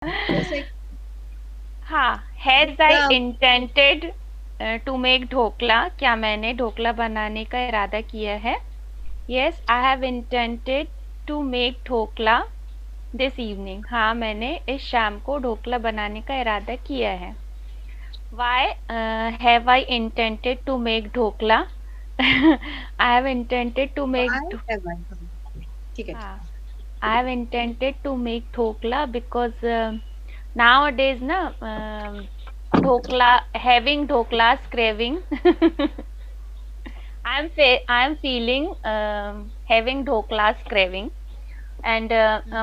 जैसे हाँ, has I dhokla. Intended to make dhokla, क्या मैंने ढोकला बनाने का इरादा किया है? Yes, I have intended to make dhokla this evening, हाँ मैंने इस शाम को ढोकला बनाने का इरादा किया है। Why have I intended to make dhokla? I have intended to make, why have I, ठीक है ठीक हाँ, I have intended to make dhokla because nowadays na dhokla, having dhoklas craving. I'm feeling having dhoklas craving, and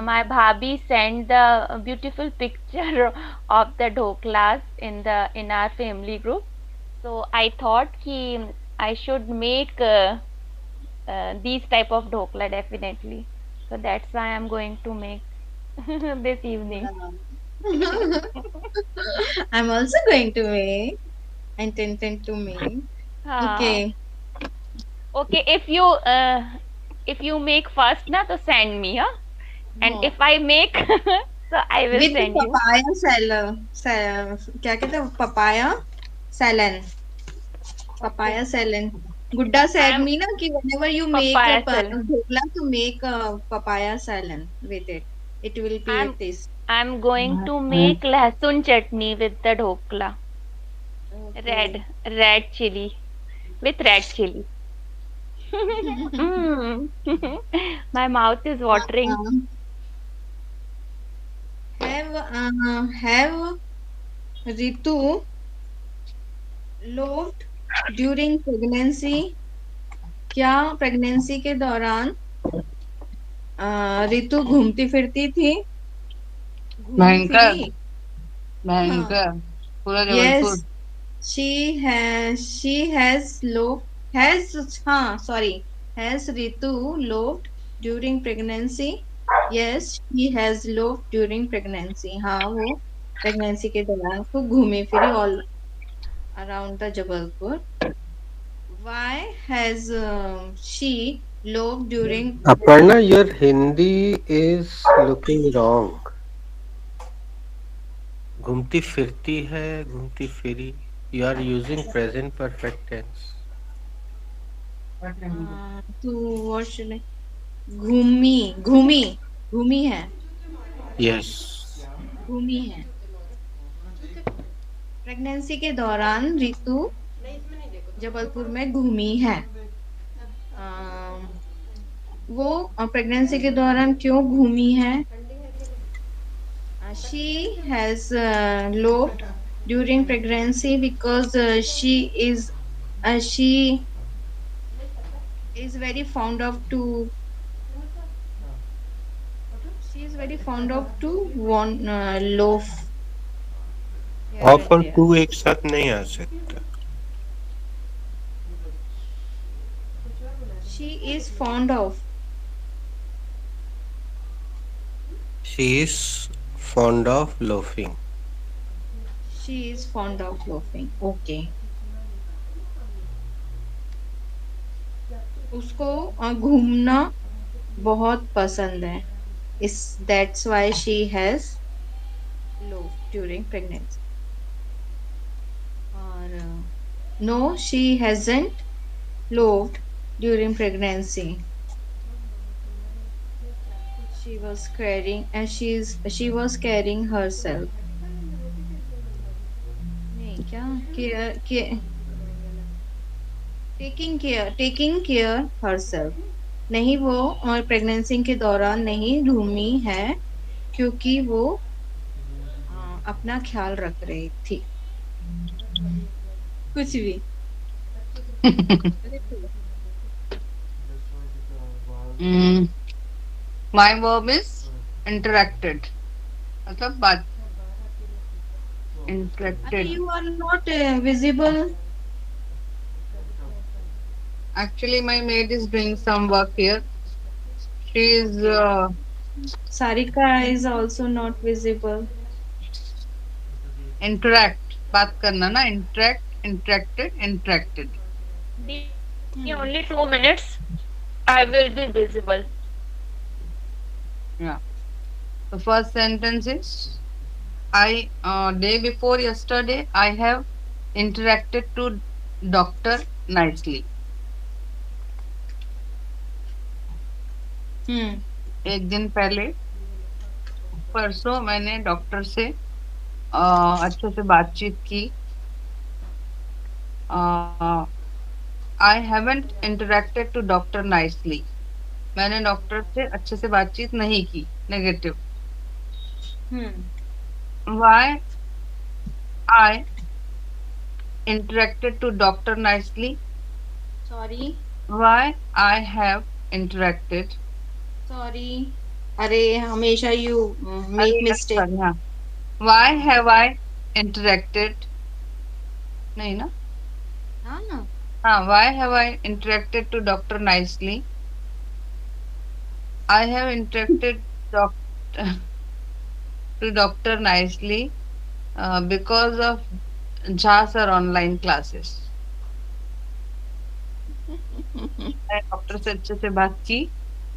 my bhabhi sent the beautiful picture of the dhoklas in our family group. So I thought ki I should make these type of dhokla definitely. So that's why I'm going to make this evening. है। I'm also going to make, intended to make. हाँ. Okay. Okay, if you make first na to send me, huh? And हाँ, if I make so I will with the send you. papaya क्या कहते हैं, papaya सैलन, Okay. papaya salen. Gudda said I'm me na ki whenever you make a papaya selling. dhokla, to make a papaya salan with it. It will be a I'm taste. I'm going to make lahsun chutney with the dhokla. Okay. Red chili with red chili. Mm. My mouth is watering. Um, have Ritu loved during pregnancy? क्या pregnancy के दौरान रितु घूमती फिरती थी, घूमी free? भयंकर हाँ, भयंकर पूरा yes, Jabalpur. she has loved, has, हाँ sorry, has Ritu loved during pregnancy? Yes, she has loved during pregnancy. हाँ, वो प्रेगनेंसी के दौरान खूब घूमी free all around the Jabalpur. Why has she loved during Aparna, your Hindi is looking wrong. घूमती फिरती है, घूमती free. You are using present perfect tense. to what should I, घूमी, घूमी, घूमी है, Yes. घूमी है. प्रेगनेंसी के दौरान रितु जबलपुर में घूमी है. अम, वो प्रेगनेंसी के दौरान क्यों घूमी है? She has loved during pregnancy because she is very fond of to she is very fond of to want loaf here of and और there. टू एक साथ नहीं आ सकता. She is fond of. She is fond of loafing. She is fond of loafing. Okay. उसको घूमना बहुत पसंद है. Is that's why she has loafed during pregnancy. और no, she hasn't loafed during pregnancy. She was carrying, and she was carrying herself. नहीं क्या, care, taking care herself. नहीं, वो और प्रेगनेंसी के दौरान नहीं घूमी है क्योंकि वो अपना ख्याल रख रही थी. कुछ भी. Mm, my verb is interacted, मतलब बात अरे, interacted. you are not visible. Actually, my maid is doing some work here. She is Sarika is also not visible. interact, बात करना ना, interact, interacted, interacted. The Hmm. only 2 minutes I will be visible. Yeah. The first sentence is I day before yesterday I have interacted to doctor nicely. हम्म एक दिन पहले परसों मैंने doctor से अच्छे से बातचीत की. I haven't interacted to doctor nicely. मैंने डॉक्टर से अच्छे से बातचीत नहीं की. Negative. Hmm why I interacted to doctor nicely. Sorry Why I have interacted. Sorry अरे हमेशा यू अरे मेक मिस्टेक. sorry, हाँ. Why have I interacted? नहीं ना. हाँ ना. हाँ. Why have I interacted to doctor nicely? I have interacted doctor to doctor nicely because of Jha sir online classes. मैं डॉक्टर से अच्छे से बात की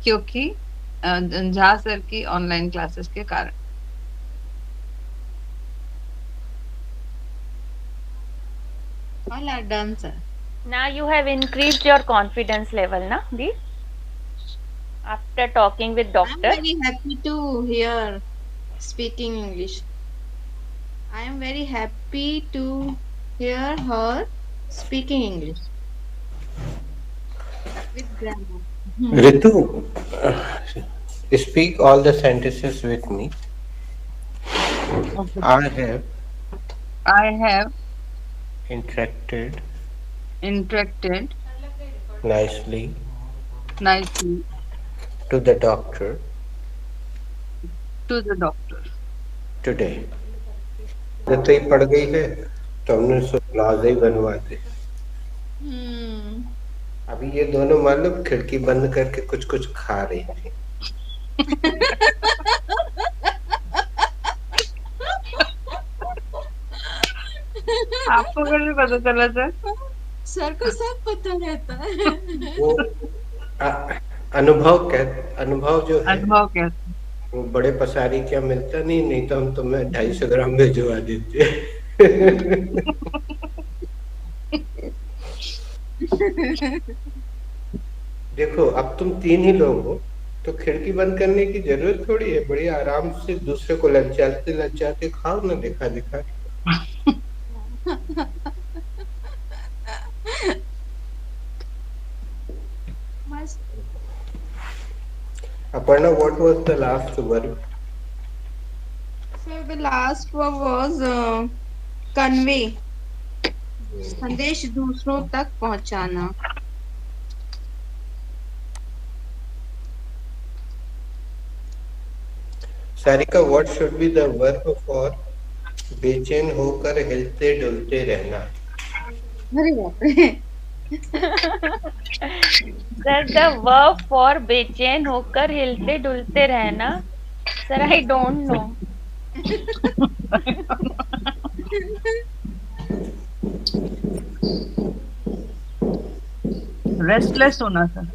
क्योंकि झा सर की ऑनलाइन क्लासेस के कारण. All are done, sir. Now you have increased your confidence level, na, Di? After talking with I'm doctor. very happy to hear speaking English. I am very happy to hear her speaking English with grammar. Ritu, speak all the sentences with me. Okay. I have I have interacted interacted nicely nicely to the doctor to the doctor. today. आदत ही पड़ गई है तो हमने सोचा ही बनवा दे. Hmm. अभी ये दोनों मालूम खिड़की बंद करके कुछ कुछ खा रही थी. आपको कैसे पता चला सर? सर को सब पता रहता है. वो अनुभव जो है अनुभव कैसे? वो बड़े पसारी क्या मिलता नहीं. नहीं तो हम तुम्हें 250 ग्राम भिजवा देते. देखो अब तुम 3 ही लोग हो तो खिड़की बंद करने की जरूरत थोड़ी है. बड़ी आराम से दूसरे को लज्जाते लज्जाते खाओ ना दिखा दिखा. मस्त. Aparna, what was the last verb? So the last one was convey. संदेश दूसरों तक पहुंचाना. Sarika, what should be the verb for बेचैन होकर हिलते डुलते रहना? अरे बाप रे. Sir, the verb for बेचैन होकर हिलते डुलते रहना. Sir, I don't know. Restless होना सर.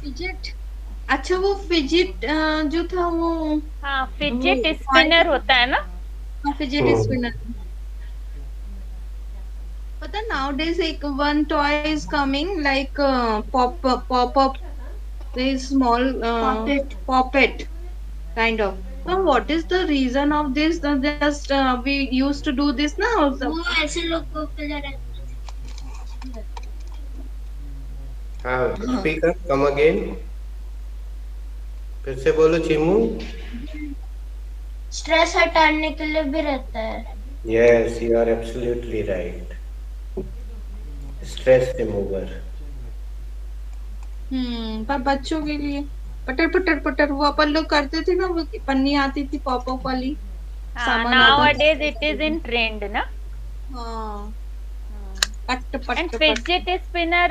फिजिट. अच्छा वो फिजिट जो था वो. हाँ, फिजिट स्पिनर होता है ना. Fidget spinner. पता nowadays एक one toy is coming like pop up this small poppet kind of. So what is the reason of this? Just we used to do this now. वो ऐसे लोग पे जा रहे हैं. हाँ, speaker, come again. फिर से बोलो चिमू. स्ट्रेस हटाने के लिए भी रहता है. Yes, you are absolutely right. Stress remover. पर बच्चों के लिए पटर पटर पटर वो अपन लोग करते थे ना. वो पन्नी आती थी पॉप अप वाली. Nowadays it is in trend, na. हाँ. पट पट. And fidget spinner,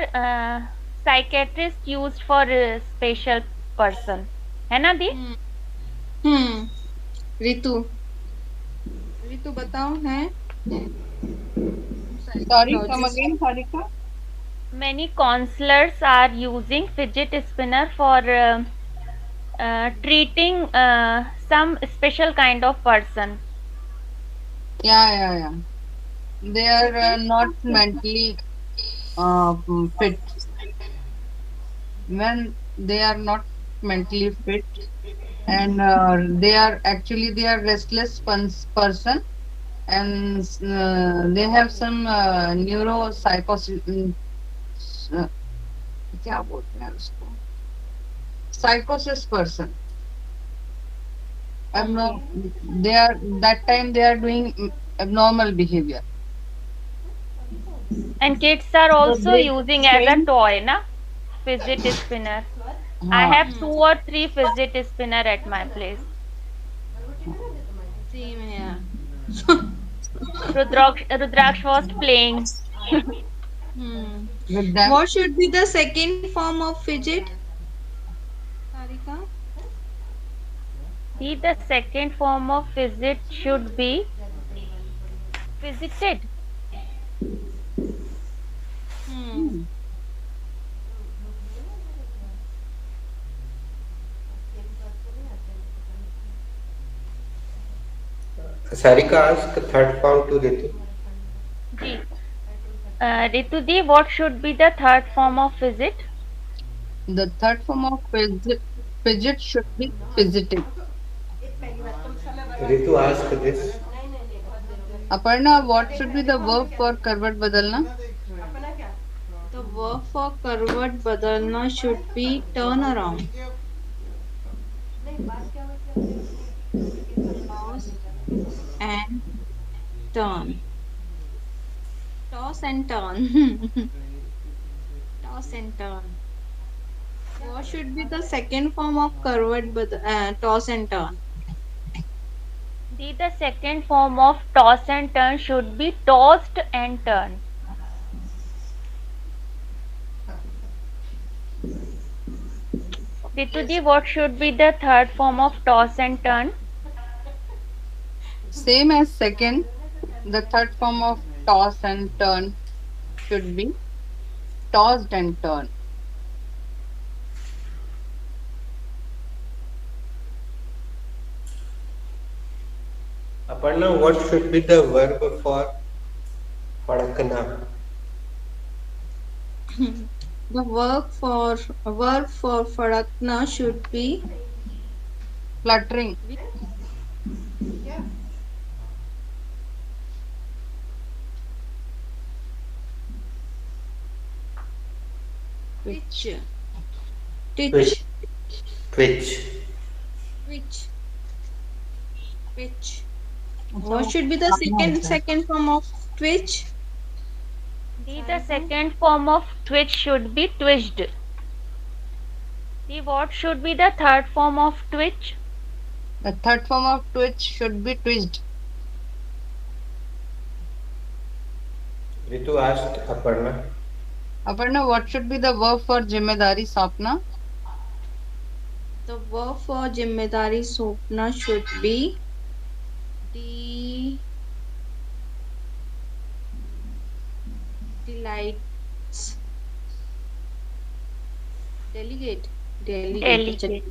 psychiatrist used for special person, है ना दी? ऋतु बताओ है. Sorry, come again Sarika. Many counselors are using fidget spinner for treating some special kind of person. Yeah. They are Second not answer. mentally fit. When they are not mentally fit, and they are restless person, and they have some neuropsychosis. uh, क्या बोलते हैं उसको, psychosis person. Okay. They are that time they are doing abnormal behavior. And kids are So also they using as a change. toy, na? Fidget spinner. I हाँ, have 2 or 3 fidget spinner at my place. Same here. Rudraksh was playing. Hmm. with them. What should be the second form of fidget, Sarika? The second form of fidget should be visited. Hmm. Hmm. Sarika asked third form to Ritu. Ji. Ritu di, what should be the third form of fidget? The third form of fidget should be fidgeting. Ritu asked this. Aparna, what should be the verb for करवट बदलना? The verb for करवट बदलना should be turn around. Toss and turn. Toss and turn. Toss and turn. What should be the second form of toss and turn? The second form of toss and turn should be tossed and turn. Ritu di, what should be the third form of toss and turn? Same as second, the third form of toss and turn should be tossed and turn. Aparna, what should be the verb for फड़कना? The verb for फड़कना should be Fluttering. twitch. Twitch. Twitch. Twitch. Twitch. Twitch. What should be the second form of twitch? The second form of twitch should be twitched. What should be the third form of twitch? The third form of twitch should be twitched. Ritu asked Aparna. Aparna, what should be the verb for जिम्मेदारी सौंपना? The verb for जिम्मेदारी सौंपना should be delights. Delegate. Delegate.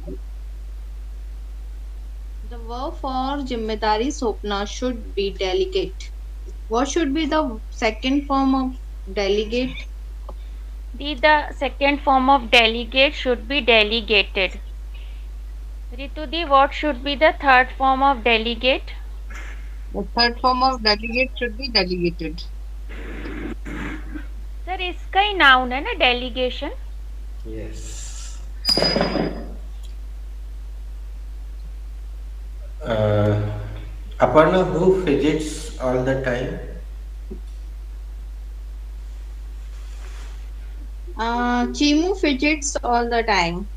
The verb for जिम्मेदारी सौंपना should be delegate. What should be the second form of delegate? The second form of delegate should be delegated. Ritu di, what should be the third form of delegate? The third form of delegate should be delegated. Sir इसका ही noun है ना delegation? Yes. Aparna, who fidgets all the time? Chimu fidgets all the time.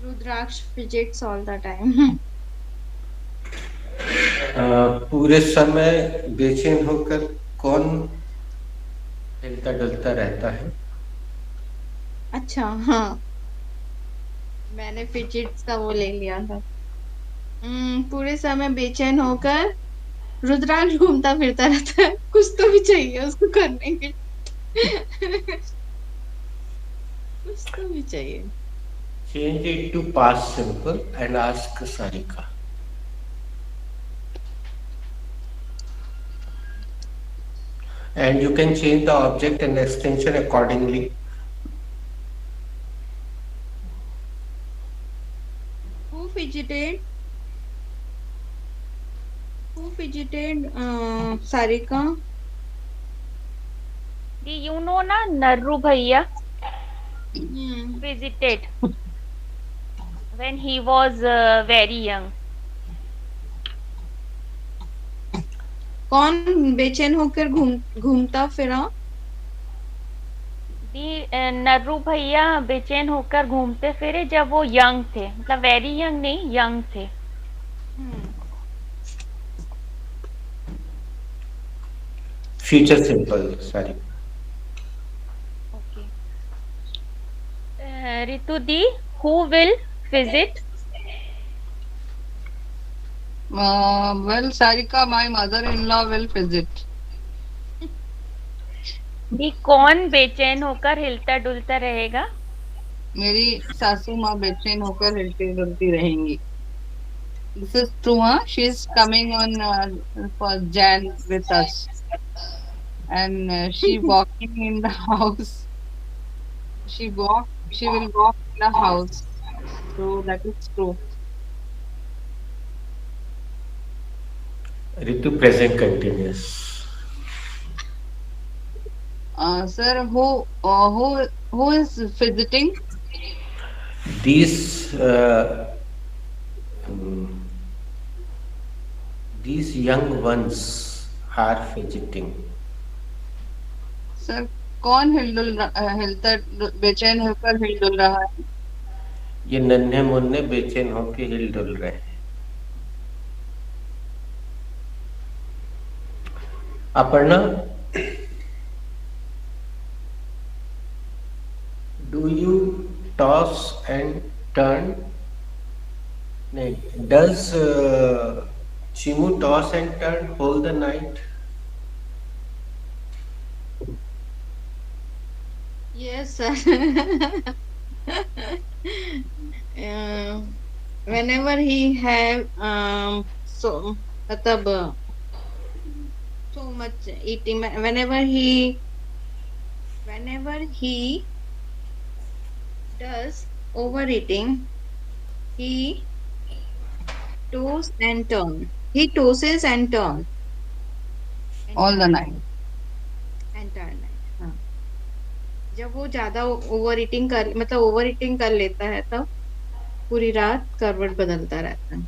Rudraksh fidgets all the time. पूरे समय बेचैन होकर कौन हिलता डुलता रहता है? अच्छा, हाँ, मैंने फिजिट्स का वो ले लिया था। पूरे समय बेचैन होकर रुद्राक्ष घूमता फिरता रहता है, कुछ तो भी चाहिए उसको करने के कुछ तो भी चाहिए. Change it to past simple and ask Sarika. And you can change the object and extension accordingly. Who fidgeted? Who fidgeted? Sarika. You know na Narru Bhaiya Hmm. visited when he was very young. कौन बेचैन होकर घूमता फिरा? नर्रू भैया बेचैन होकर घूमते फिरे जब वो यंग थे, मतलब वेरी यंग नहीं, यंग थे. Future simple, sorry. Okay. Ritu di, who will visit? Well, Sarika, my mother-in-law will visit. दी, कौन बेचैन होकर हिलता डुलता रहेगा? मेरी सासू माँ बेचैन होकर हिलती डुलती रहेंगी. This is true, huh? She's coming on for Jan with us, and she walking in the house. She will walk in the house. So that is true. Ritu present continuous. Sir, who is visiting? These these young ones are fidgeting. Sir, कौन हिलता बेचैन होकर हिल डुल रहा है? ये नन्हे मुन्ने बेचैन होकर हिल डुल रहे हैं. Aparna, do you toss and turn? Does Chimu toss and turn whole the night? Yes, sir. Whenever he have so matlab so much eating, whenever he does overeating, he toss and turn. He tosses and turn. All the night. Entire night. हाँ. जब वो ज्यादा over eating कर लेता है तब पूरी रात करवट बदलता रहता है.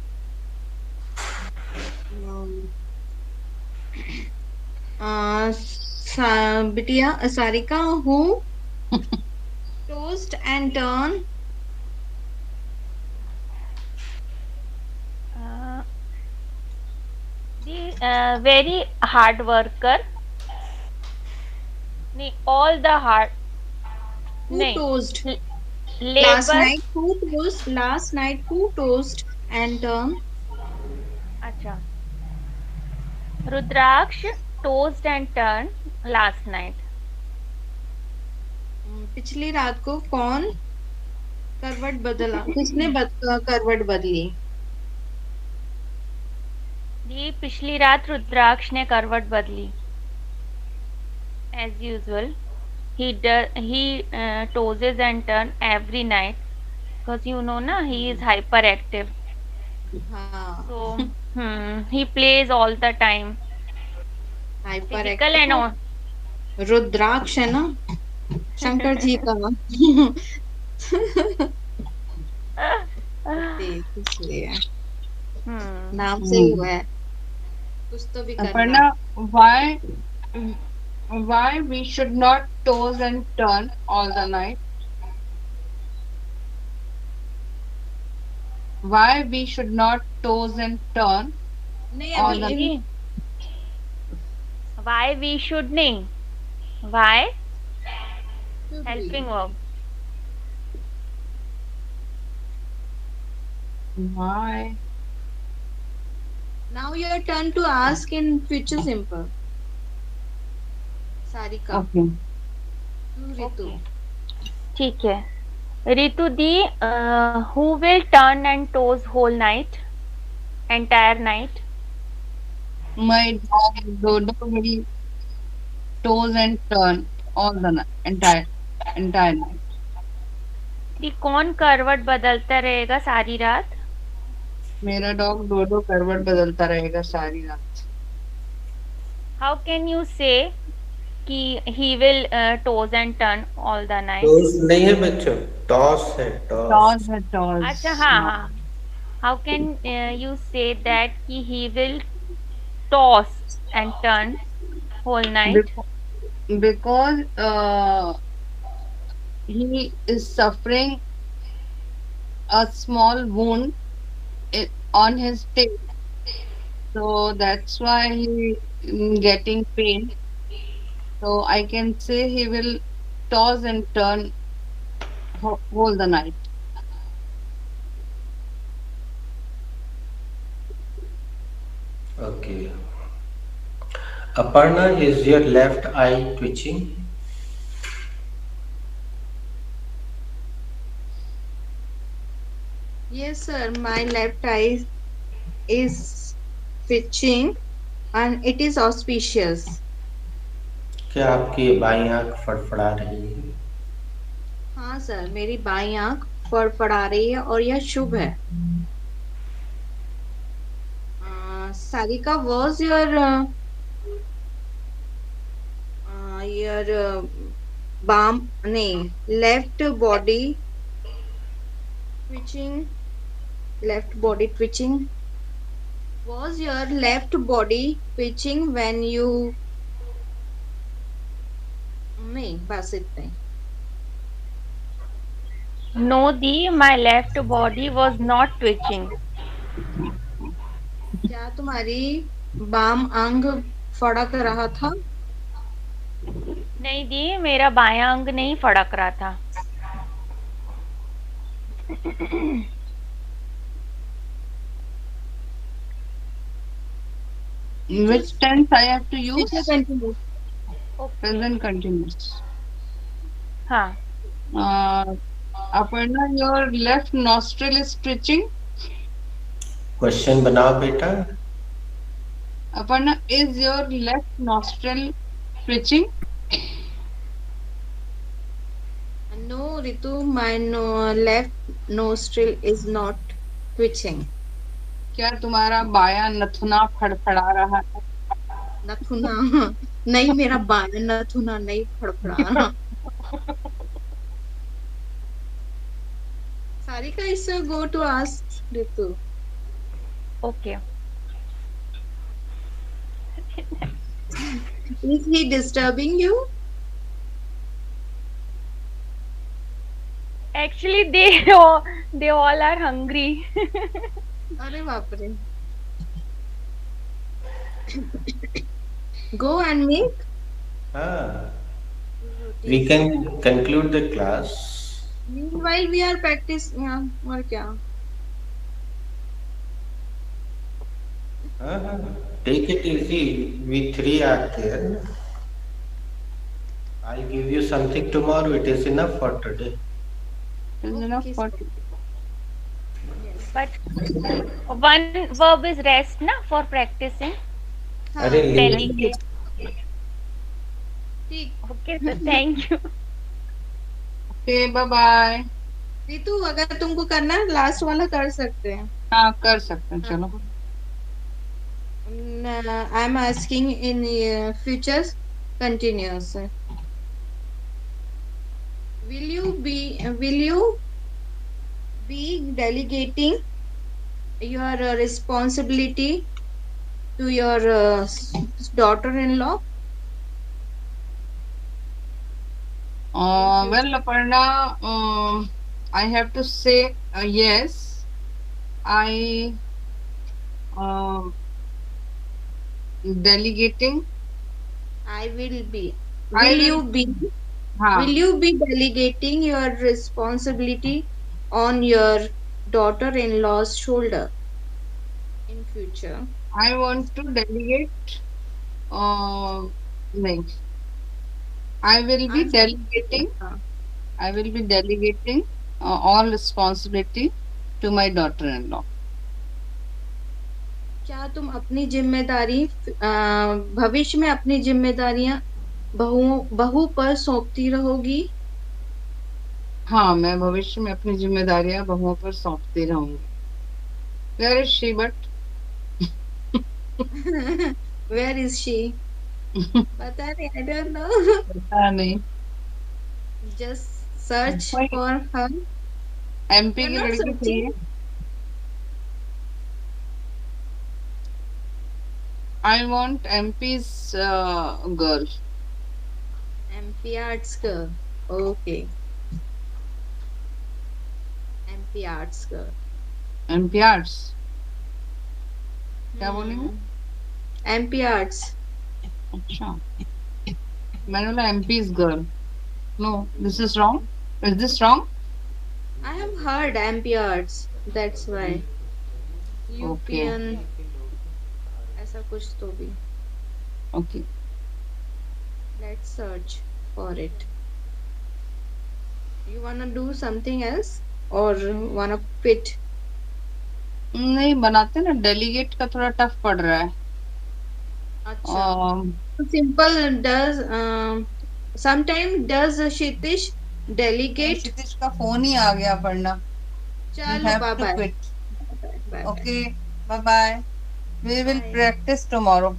बिटिया Sarika, who toast and turn? The very hard worker. नहीं, all the hard. Who नहीं. toast? Labor. Last night who toast and turn? अच्छा. Rudraksh toast and turn last night. पिछली रात को कौन करवट बदला? किसने करवट बदली? जी, पिछली रात रुद्राक्ष ने करवट बदली. As usual, he tosses and turn every night because you know na he is hyperactive. हाँ. So he plays all the time. Hyperactive. Physical and all. रुद्राक्ष है ना, शंकर जी का. इसलिए नाम से ही हुआ है. कुछ तो भी करना. Why we should not toss and turn all the night? Why we should not toss and turn all the night? Why we should नहीं. Why? Helping verb. Why? Now your turn to ask in future simple. Sarika. Okay. Ritu. ठीक है. Ritu di, who will turn and toss whole night, entire night? My dog Dodo will toss and turn all the night, entire night. दी कौन करवट बदलता रहेगा सारी रात? मेरा dog डोडो करवट बदलता रहेगा सारी रात. How can you say कि he will toss and turn all the night? Toss नहीं है बच्चों, टॉस है, टॉस टॉस. है टॉस. अच्छा हाँ हाँ. How can you say that कि he will toss and turn whole night? Because he is suffering a small wound on his tail, so that's why he getting pain. So I can say he will toss and turn whole the night. Okay. Aparna, is your left eye twitching? Yes, sir. My left eye is twitching and it is auspicious. क्या आपकी बाईं आंख फड़फड़ा रही है? हाँ sir, मेरी बाईं आंख फड़फड़ा रही है और यह शुभ है. Sarika, was your balm नहीं left body twitching? Left body twitching. Was your left body twitching when you? नहीं, बस इतना ही. No, the my left body was not twitching. क्या तुम्हारी बाम अंग फड़क रहा था? नहीं दी, मेरा बायां अंग नहीं फड़क रहा था. Which tense I have to use? Future continuous. Present continuous. हाँ. Aparna, your left nostril is twitching. Question बनाओ बेटा. Aparna, is your left nostril twitching? No, Ritu, my left nostril is not twitching. क्या तुम्हारा बायां नथुना फड़फड़ा रहा है? नथुना नहीं, मेरा बायां नथुना नहीं फड़फड़ा रहा. Sarika, is go to ask Ritu. Okay. Is he disturbing you? Actually, they all are hungry. अरे बाप रे. Go and make. हाँ. We can conclude the class. Meanwhile, we are practicing. और क्या? हाँ. Take it easy. We three are there. I'll give you something tomorrow. It is enough for today. Is enough for But one verb is rest na for practicing. अरे Delegate. ठीक. Okay, so thank you. Okay, bye bye. Ritu, अगर तुमको करना है last वाला कर सकते हैं. हाँ कर सकते हैं, चलो. I am asking in future continuous. Will you be delegating your responsibility to your daughter-in-law? Well, Aparna, I have to say yes. I delegating. I will be. I Will will- you be? हाँ. Will you be delegating your responsibility on your daughter-in-law's shoulder in future? I want to delegate. Like, I will be Answer. delegating. हाँ. I will be delegating all responsibility to my daughter-in-law. क्या तुम अपनी जिम्मेदारी भविष्य में अपनी जिम्मेदारियां बहू पर सौंपती रहोगी? हाँ, मैं भविष्य में अपनी जिम्मेदारियां बहुओं पर सौंपती रहूंगी. Where is she? But Where is she? पता नहीं, I don't know. पता नहीं. Just search कोई for her. MP You're की not लड़की searching. चाहिए. I want MP's girl. MP Arts girl. Okay. MP Arts girl. MP Arts. क्या बोली मैं? MP Arts. अच्छा. मैंने बोला MP's girl. No, this is wrong. Is this wrong? I have heard MP Arts. That's why. Okay. UPN. ऐसा कुछ तो भी. Okay. Let's search for it. You wanna do something else or wanna quit? नहीं बनाते ना, delegate का थोड़ा tough पड़ रहा है. अच्छा. Simple does. Sometime does Shitish delegate? क्षितिज का फोन ही आ गया पढ़ना. चलो bye bye. quit. Bye bye. Okay, bye bye. We will Bye. practice tomorrow.